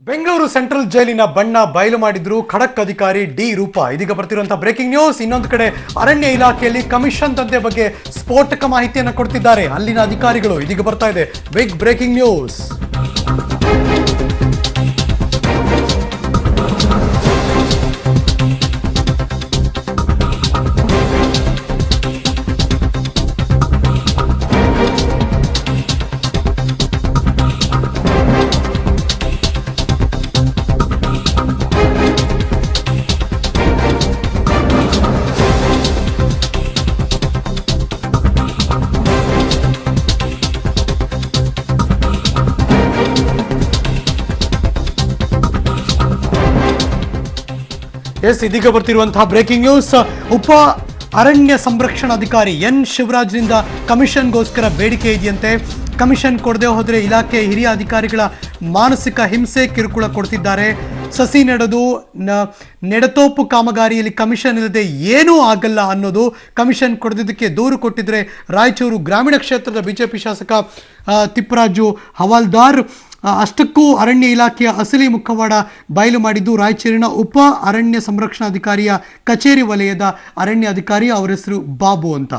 Bengaluru central ಜೈಲಿನ ಬಣ್ಣ ಬಯಲು ಮಾಡಿದ್ರು ಖಡಕ್ ಅಧಿಕಾರಿ ಡಿ ರೂಪ. ಇದೀಗ ಬರ್ತಿರುವಂತಹ ಬ್ರೇಕಿಂಗ್ ನ್ಯೂಸ್. ಇನ್ನೊಂದು ಕಡೆ ಅರಣ್ಯ ಇಲಾಖೆಯಲ್ಲಿ ಕಮಿಷನ್ ದಂಧೆ ಬಗ್ಗೆ ಸ್ಫೋಟಕ ಮಾಹಿತಿಯನ್ನು ಕೊಡ್ತಿದ್ದಾರೆ ಅಲ್ಲಿನ ಅಧಿಕಾರಿಗಳು. ಇದೀಗ ಬರ್ತಾ ಇದೆ ಬಿಗ್ ಬ್ರೇಕಿಂಗ್ ನ್ಯೂಸ್. ಇದೀಗ ಬರ್ತಿರುವಂತಹ ಬ್ರೇಕಿಂಗ್ ನ್ಯೂಸ್. ಉಪ ಅರಣ್ಯ ಸಂರಕ್ಷಣಾಧಿಕಾರಿ ಎನ್ ಶಿವರಾಜ್ನಿಂದ ಕಮಿಷನ್ಗೋಸ್ಕರ ಬೇಡಿಕೆ ಇದೆಯಂತೆ. ಕಮಿಷನ್ ಕೊಡದೆ ಹೋದರೆ ಇಲಾಖೆ ಹಿರಿಯ ಅಧಿಕಾರಿಗಳ ಮಾನಸಿಕ ಹಿಂಸೆ ಕಿರುಕುಳ ಕೊಡ್ತಿದ್ದಾರೆ. ಸಸಿ ನೆಡತೋಪು ಕಾಮಗಾರಿಯಲ್ಲಿ ಕಮಿಷನ್ ಇಲ್ಲದೆ ಏನೂ ಆಗಲ್ಲ ಅನ್ನೋದು. ಕಮಿಷನ್ ಕೊಡದಿದ್ದಕ್ಕೆ ದೂರು ಕೊಟ್ಟಿದ್ರೆ ರಾಯಚೂರು ಗ್ರಾಮೀಣ ಕ್ಷೇತ್ರದ ಬಿಜೆಪಿ ಶಾಸಕ ತಿಪ್ಪರಾಜು ಹವಾಲ್ದಾರ್. ಅಷ್ಟಕ್ಕೂ ಅರಣ್ಯ ಇಲಾಖೆಯ ಅಸಲಿ ಮುಖವಾಡ ಬಯಲು ಮಾಡಿದ್ದು ರಾಯಚೂರಿನ ಉಪ ಅರಣ್ಯ ಸಂರಕ್ಷಣಾಧಿಕಾರಿಯ ಕಚೇರಿ ವಲಯದ ಅರಣ್ಯ ಅಧಿಕಾರಿ. ಅವರ ಹೆಸರು ಬಾಬು ಅಂತ.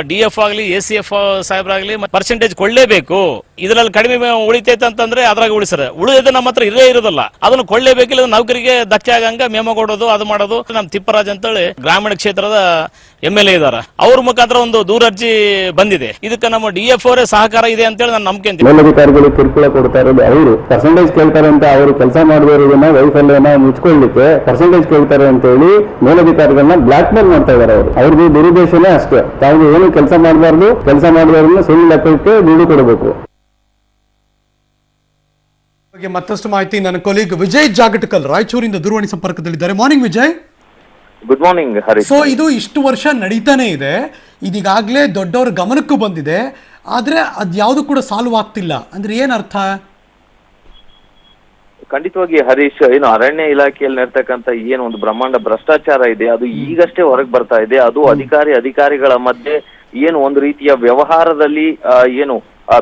DF ಆಗಲಿ ACF ಸಾಹೇಬ್ರಾಗ್ಲಿ ಪರ್ಸೆಂಟೇಜ್ ಕೊಳ್ಳೇಬೇಕು. ಇದರಲ್ಲಿ ಕಡಿಮೆ ಉಳಿತೈತೆ ಅಂತಂದ್ರೆ ಅದ್ರಾಗ ಉಳಿಸ್ತಾರೆ. ಉಳಿದ ನಮ್ಮ ಹತ್ರ ಇರೇ ಇರೋದಲ್ಲ, ಅದನ್ನು ಕೊಳ್ಳೇಬೇಕಿಲ್ಲ. ನೌಕರಿಗೆ ಧಕ್ಕೆ ಆಗಂಗ ಮೆಮೊ ಕೊಡೋದು ಅದು ಮಾಡೋದು. ನಮ್ ತಿಪ್ಪರಾಜ್ ಅಂತೇಳಿ ಗ್ರಾಮೀಣ ಕ್ಷೇತ್ರದ MLA ಇದಾರ, ಅವ್ರ ಮುಖಾಂತರ ಒಂದು ದೂರರ್ಜಿ ಬಂದಿದೆ. ಇದಕ್ಕೆ ನಮ್ಮ DF ಅವರೇ ಸಹಕಾರ ಇದೆ ಅಂತೇಳಿ ನಾನು ನಂಬಿಕೆ. ಮೇಲಧಿಕಾರಿಗಳು ಕಿರುಕುಳ ಕೊಡ್ತಾ ಇರೋದು ಅವರು ಪರ್ಸೆಂಟೇಜ್ ಕೇಳ್ತಾರೆ ಅಂತ ಅವರು ಕೆಲಸ ಮಾಡದಿರೋದನ್ನ ವೈಫಲ್ಯನ ಮುಚ್ಕೊಳ್ಳಿಕ್ಕೆ ಪರ್ಸೆಂಟೇಜ್ ಕೇಳ್ತಾರೆ ಅಂತ ಹೇಳಿ ಮೇಲಧಿಕಾರಿಗಳನ್ನ ಬ್ಲಾಕ್ ಮೇಲ್ ಮಾಡ್ತಾ ಇದಾರೆ. ಅವ್ರದ್ದು ದುರುದ್ದೇಶನೇ ಅಷ್ಟೇ. ತಾವು ಏನು ಕೆಲಸ ಮಾಡಬಾರ್ದು, ಕೆಲಸ ಮಾಡಿದವ್ರನ್ನ ಸುಳ್ಳು ಲೆಕ್ಕಕ್ಕೆ ದುಡ್ಡು ಕೊಡಬೇಕು. ಮತ್ತಷ್ಟು ಮಾಹಿತಿ ನನ್ನ ಕೊಲೀಗ್ ವಿಜಯ್ ಜಾಗಟಕಲ್ ರಾಯಚೂರಿಂದ ದೂರವಾಣಿ ಸಂಪರ್ಕದಲ್ಲಿದ್ದಾರೆ. Morning Vijay. Good morning Harish. So ಇದು ಇಷ್ಟು ವರ್ಷ ನಡೀತಾನೆ ಇದೆ, ಇದೀಗಾಗಲೇ ದೊಡ್ಡವರ ಗಮನಕ್ಕೂ ಬಂದಿದೆ, ಆದ್ರೆ ಅದ್ಯಾವುದು ಕೂಡ ಸಾಲ್ವ್ ಆಗ್ತಿಲ್ಲ ಅಂದ್ರೆ ಏನ್ ಅರ್ಥ? ಖಂಡಿತವಾಗಿ ಹರೀಶ್, ಏನು ಅರಣ್ಯ ಇಲಾಖೆಯಲ್ಲಿ ಇರ್ತಕ್ಕಂಥ ಏನು ಒಂದು ಬ್ರಹ್ಮಾಂಡ ಭ್ರಷ್ಟಾಚಾರ ಇದೆ ಅದು ಈಗಷ್ಟೇ ಹೊರಗೆ ಬರ್ತಾ ಇದೆ. ಅದು ಅಧಿಕಾರಿಗಳ ಮಧ್ಯೆ ಏನು ಒಂದು ರೀತಿಯ ವ್ಯವಹಾರದಲ್ಲಿ ಏನು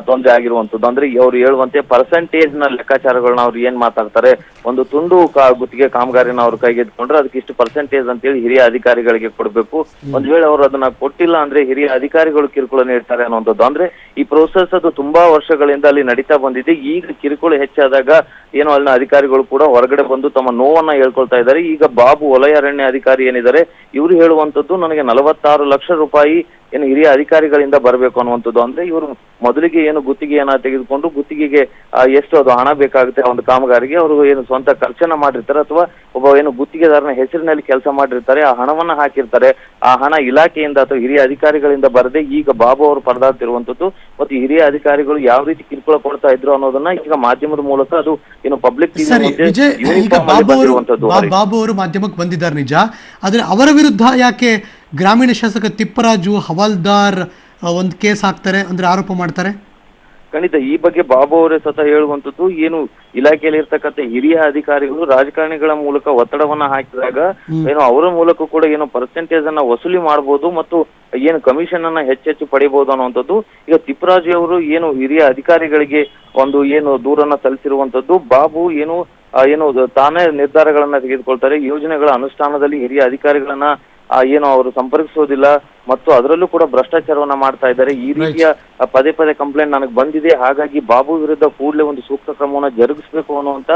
ತೊಂದರೆ ಆಗಿರುವಂತದ್ದು. ಅಂದ್ರೆ ಅವ್ರು ಹೇಳುವಂತೆ ಪರ್ಸೆಂಟೇಜ್ ನ ಲೆಕ್ಕಾಚಾರಗಳನ್ನ ಅವ್ರು ಏನ್ ಮಾತಾಡ್ತಾರೆ, ಒಂದು ತುಂಡು ಗುತ್ತಿಗೆ ಕಾಮಗಾರಿನ ಅವ್ರ ಕೈಗೆದ್ಕೊಂಡ್ರೆ ಅದಕ್ಕೆ ಇಷ್ಟು ಪರ್ಸೆಂಟೇಜ್ ಅಂತೇಳಿ ಹಿರಿಯ ಅಧಿಕಾರಿಗಳಿಗೆ ಕೊಡ್ಬೇಕು. ಒಂದ್ ವೇಳೆ ಅವ್ರು ಅದನ್ನ ಕೊಟ್ಟಿಲ್ಲ ಅಂದ್ರೆ ಹಿರಿಯ ಅಧಿಕಾರಿಗಳು ಕಿರುಕುಳ ನೀಡ್ತಾರೆ ಅನ್ನುವಂಥದ್ದು. ಅಂದ್ರೆ ಈ ಪ್ರೋಸೆಸ್ ಅದು ತುಂಬಾ ವರ್ಷಗಳಿಂದ ಅಲ್ಲಿ ನಡೀತಾ ಬಂದಿದೆ. ಈಗ ಕಿರುಕುಳ ಹೆಚ್ಚಾದಾಗ ಏನು ಅಲ್ಲಿನ ಅಧಿಕಾರಿಗಳು ಕೂಡ ಹೊರಗಡೆ ಬಂದು ತಮ್ಮ ನೋವನ್ನ ಹೇಳ್ಕೊಳ್ತಾ ಇದ್ದಾರೆ. ಈಗ ಬಾಬು ವಲಯ ಅರಣ್ಯ ಅಧಿಕಾರಿ ಏನಿದ್ದಾರೆ ಇವರು ಹೇಳುವಂತದ್ದು, ನನಗೆ 46 ಲಕ್ಷ ರೂಪಾಯಿ ಏನು ಹಿರಿಯ ಅಧಿಕಾರಿಗಳಿಂದ ಬರಬೇಕು ಅನ್ನುವಂಥದ್ದು. ಅಂದ್ರೆ ಇವರು ಮೊದಲಿಗೆ ಏನು ಗುತ್ತಿಗೆಯನ್ನ ತೆಗೆದುಕೊಂಡು ಗುತ್ತಿಗೆಗೆ ಎಷ್ಟು ಅದು ಹಣ ಬೇಕಾಗುತ್ತೆ ಒಂದು ಕಾಮಗಾರಿಗೆ, ಅವರು ಏನು ಸ್ವಂತ ಖರ್ಚನ್ನ ಮಾಡಿರ್ತಾರೆ ಅಥವಾ ಒಬ್ಬ ಏನು ಗುತ್ತಿಗೆದಾರನ ಹೆಸರಿನಲ್ಲಿ ಕೆಲಸ ಮಾಡಿರ್ತಾರೆ, ಆ ಹಣವನ್ನ ಹಾಕಿರ್ತಾರೆ. ಆ ಹಣ ಇಲಾಖೆಯಿಂದ ಅಥವಾ ಹಿರಿಯ ಅಧಿಕಾರಿಗಳಿಂದ ಬರದೆ ಈಗ ಬಾಬು ಅವರು ಪರದಾಡ್ತಿರುವಂತದ್ದು. ಮತ್ತು ಹಿರಿಯ ಅಧಿಕಾರಿಗಳು ಯಾವ ರೀತಿ ಕಿರುಕುಳ ಕೊಡ್ತಾ ಇದ್ರು ಅನ್ನೋದನ್ನ ಈಗ ಮಾಧ್ಯಮದ ಮೂಲಕ ಅದು ಏನು ಪಬ್ಲಿಕ್ ಬಾಬು ಅವರು ಮಾಧ್ಯಮಕ್ಕೆ ಬಂದಿದ್ದಾರೆ ನಿಜ, ಆದ್ರೆ ಅವರ ವಿರುದ್ಧ ಯಾಕೆ ಗ್ರಾಮೀಣ ಶಾಸಕ ತಿಪ್ಪರಾಜು ಹವಾಲ್ದಾರ್ ಒಂದು ಕೇಸ್ ಹಾಕ್ತಾರೆ ಅಂದ್ರೆ ಆರೋಪ ಮಾಡ್ತಾರೆ? ಖಂಡಿತ ಈ ಬಗ್ಗೆ ಬಾಬು ಅವರೇ ಸ್ವತಃ ಹೇಳುವಂತದ್ದು, ಏನು ಇಲಾಖೆಯಲ್ಲಿ ಇರ್ತಕ್ಕಂಥ ಹಿರಿಯ ಅಧಿಕಾರಿಗಳು ರಾಜಕಾರಣಿಗಳ ಮೂಲಕ ಒತ್ತಡವನ್ನ ಹಾಕಿದಾಗ ಏನು ಅವರ ಮೂಲಕ ಕೂಡ ಏನು ಪರ್ಸೆಂಟೇಜ್ ಅನ್ನ ವಸೂಲಿ ಮಾಡಬಹುದು ಮತ್ತು ಏನು ಕಮಿಷನ್ ಅನ್ನ ಹೆಚ್ಚೆಚ್ಚು ಪಡಿಬಹುದು ಅನ್ನುವಂಥದ್ದು. ಈಗ ತಿಪ್ಪರಾಜು ಅವರು ಏನು ಹಿರಿಯ ಅಧಿಕಾರಿಗಳಿಗೆ ಒಂದು ಏನು ದೂರನ್ನ ಸಲ್ಲಿಸಿರುವಂತದ್ದು. ಬಾಬು ಏನು ತಾನೇ ನಿರ್ಧಾರಗಳನ್ನ ತೆಗೆದುಕೊಳ್ತಾರೆ. ಯೋಜನೆಗಳ ಅನುಷ್ಠಾನದಲ್ಲಿ ಹಿರಿಯ ಅಧಿಕಾರಿಗಳನ್ನ ಏನು ಅವರು ಸಂಪರ್ಕಿಸೋದಿಲ್ಲ ಮತ್ತು ಅದರಲ್ಲೂ ಕೂಡ ಭ್ರಷ್ಟಾಚಾರವನ್ನ ಮಾಡ್ತಾ ಇದ್ದಾರೆ. ಈ ರೀತಿಯ ಪದೇ ಪದೇ ಕಂಪ್ಲೇಂಟ್ ನನಗೆ ಬಂದಿದೆ, ಹಾಗಾಗಿ ಬಾಬು ವಿರುದ್ಧ ಕೂಡಲೇ ಒಂದು ಸೂಕ್ತ ಕ್ರಮವನ್ನ ಜರುಗಿಸಬೇಕು ಅನ್ನುವಂತ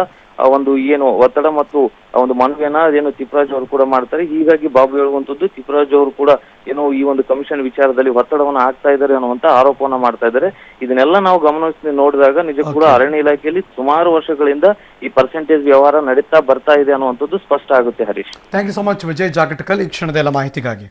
ಒಂದು ಏನು ಒತ್ತಡ ಮತ್ತು ಒಂದು ಮನವಿಯನ್ನ ಏನು ತಿಪ್ಪರಾಜ್ ಅವರು ಕೂಡ ಮಾಡ್ತಾರೆ. ಹೀಗಾಗಿ ಬಾಬು ಹೇಳುವಂತದ್ದು ತಿಪ್ಪರಾಜ್ ಅವರು ಕೂಡ ಏನೋ ಈ ಒಂದು ಕಮಿಷನ್ ವಿಚಾರದಲ್ಲಿ ಒತ್ತಡವನ್ನ ಹಾಕ್ತಾ ಇದ್ದಾರೆ ಅನ್ನುವಂತ ಆರೋಪವನ್ನ ಮಾಡ್ತಾ ಇದ್ದಾರೆ. ಇದನ್ನೆಲ್ಲ ನಾವು ಗಮನಿಸಿ ನೋಡಿದಾಗ ನಿಜ ಕೂಡ ಅರಣ್ಯ ಇಲಾಖೆಯಲ್ಲಿ ಸುಮಾರು ವರ್ಷಗಳಿಂದ ಈ ಪರ್ಸೆಂಟೇಜ್ ವ್ಯವಹಾರ ನಡೀತಾ ಬರ್ತಾ ಇದೆ ಅನ್ನುವಂಥದ್ದು ಸ್ಪಷ್ಟ ಆಗುತ್ತೆ Harish. Thank you so much Vijay Jagatkal ಈ ಕ್ಷಣದ ಎಲ್ಲ ಮಾಹಿತಿಗಾಗಿ.